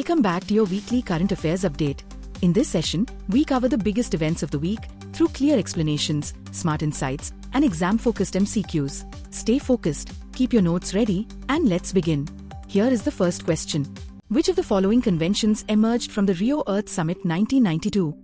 Welcome back to your weekly current affairs update. In this session, we cover the biggest events of the week through clear explanations, smart insights, and exam-focused MCQs. Stay focused, keep your notes ready, and let's begin. Here is the first question. Which of the following conventions emerged from the Rio Earth Summit 1992?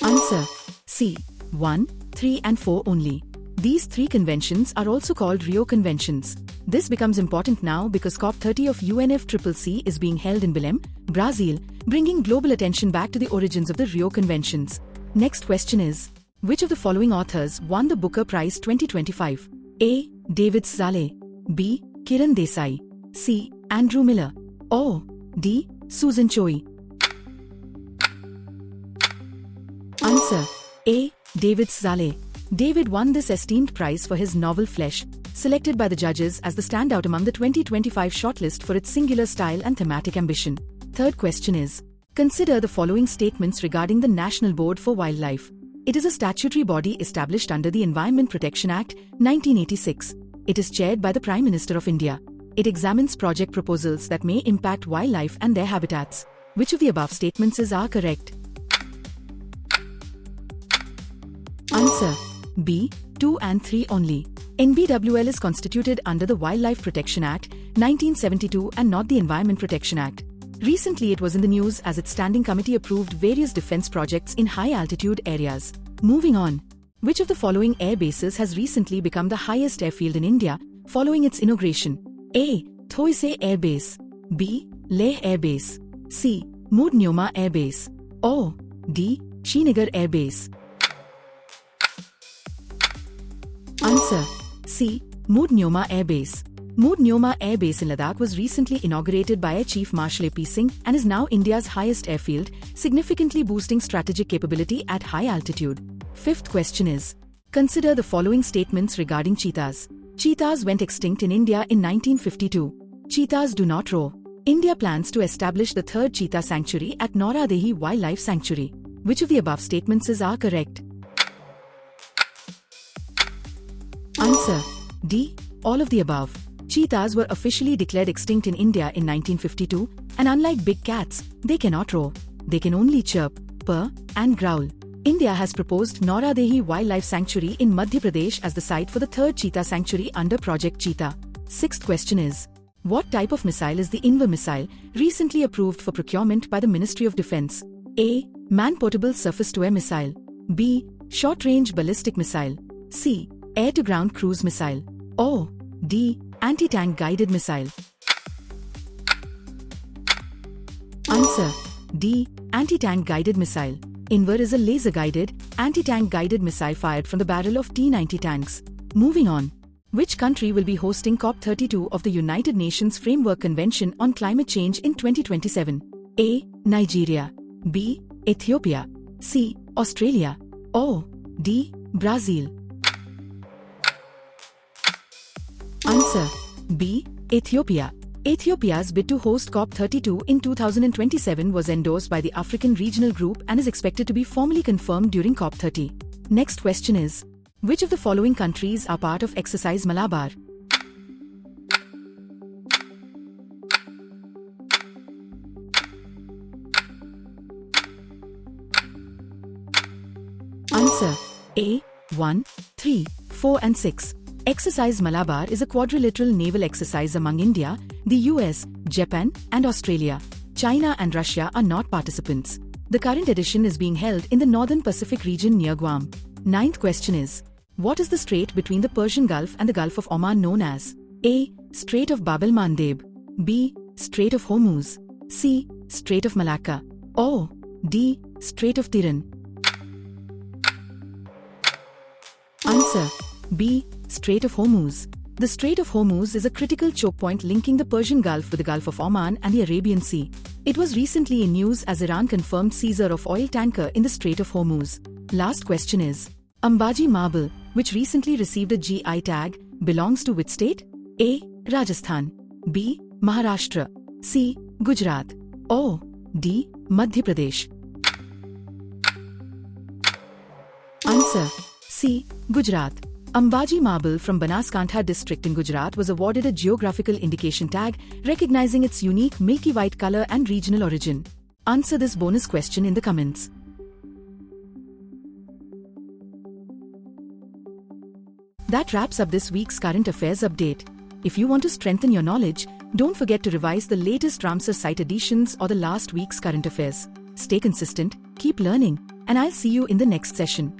Answer C. 1, 3 and 4 only. These three conventions are also called Rio Conventions. This becomes important now because COP30 of UNFCCC is being held in Belém, Brazil, bringing global attention back to the origins of the Rio Conventions. Next question is, which of the following authors won the Booker Prize 2025? A. David Szalay, B. Kiran Desai, C. Andrew Miller, or D. Susan Choi. Answer A. David Szalay. David won this esteemed prize for his novel Flesh, selected by the judges as the standout among the 2025 shortlist for its singular style and thematic ambition. Third question is, consider the following statements regarding the National Board for Wildlife. It is a statutory body established under the Environment Protection Act, 1986. It is chaired by the Prime Minister of India. It examines project proposals that may impact wildlife and their habitats. Which of the above statements are correct? Answer B. 2 and 3 only. NBWL is constituted under the Wildlife Protection Act, 1972 and not the Environment Protection Act. Recently it was in the news as its standing committee approved various defense projects in high-altitude areas. Moving on. Which of the following air bases has recently become the highest airfield in India following its inauguration? A. Thoise Air Base, B. Leh Air Base, C. Mood Nyoma Air Base, or D. Srinagar Air Base. Answer C. Mood Nyoma Air Base. Mood Nyoma Air Base in Ladakh was recently inaugurated by Air Chief Marshal AP Singh and is now India's highest airfield, significantly boosting strategic capability at high altitude. Fifth question is, consider the following statements regarding cheetahs. Cheetahs went extinct in India in 1952. Cheetahs do not roar. India plans to establish the third cheetah sanctuary at Nauradehi Wildlife Sanctuary. Which of the above statements are correct? Answer D. All of the above. Cheetahs were officially declared extinct in India in 1952, and unlike big cats, they cannot roar. They can only chirp, purr, and growl. India has proposed Nauradehi Wildlife Sanctuary in Madhya Pradesh as the site for the third cheetah sanctuary under Project Cheetah. Sixth question is, what type of missile is the Invar missile, recently approved for procurement by the Ministry of Defence? A. Man-portable surface-to-air missile, B. Short-range ballistic missile, C. Air-to-ground cruise missile, or D. Anti-tank guided missile. Answer D. Anti-tank guided missile. Invar is a laser-guided, anti-tank guided missile fired from the barrel of T-90 tanks. Moving on. Which country will be hosting COP32 of the United Nations Framework Convention on Climate Change in 2027? A. Nigeria, B. Ethiopia, C. Australia, or D. Brazil. Answer B. Ethiopia. Ethiopia's bid to host COP32 in 2027 was endorsed by the African Regional Group and is expected to be formally confirmed during COP30. Next question is, which of the following countries are part of Exercise Malabar? Answer A. 1, 3, 4 and 6. Exercise Malabar is a quadrilateral naval exercise among India, the US, Japan, and Australia. China and Russia are not participants. The current edition is being held in the Northern Pacific region near Guam. Ninth question is, what is the strait between the Persian Gulf and the Gulf of Oman known as? A. Strait of Bab el-Mandeb, B. Strait of Hormuz, C. Strait of Malacca, or D. Strait of Tiran. Answer B. Strait of Hormuz. The Strait of Hormuz is a critical choke point linking the Persian Gulf with the Gulf of Oman and the Arabian Sea. It was recently in news as Iran confirmed seizure of oil tanker in the Strait of Hormuz. Last question is, Ambaji marble, which recently received a GI tag, belongs to which state? A. Rajasthan, B. Maharashtra, C. Gujarat, or D. Madhya Pradesh. Answer Answer C. Gujarat. Ambaji marble from Banaskantha district in Gujarat was awarded a geographical indication tag recognizing its unique milky white color and regional origin. Answer this bonus question in the comments. That wraps up this week's current affairs update. If you want to strengthen your knowledge, don't forget to revise the latest Ramsar site editions or the last week's current affairs. Stay consistent, keep learning, and I'll see you in the next session.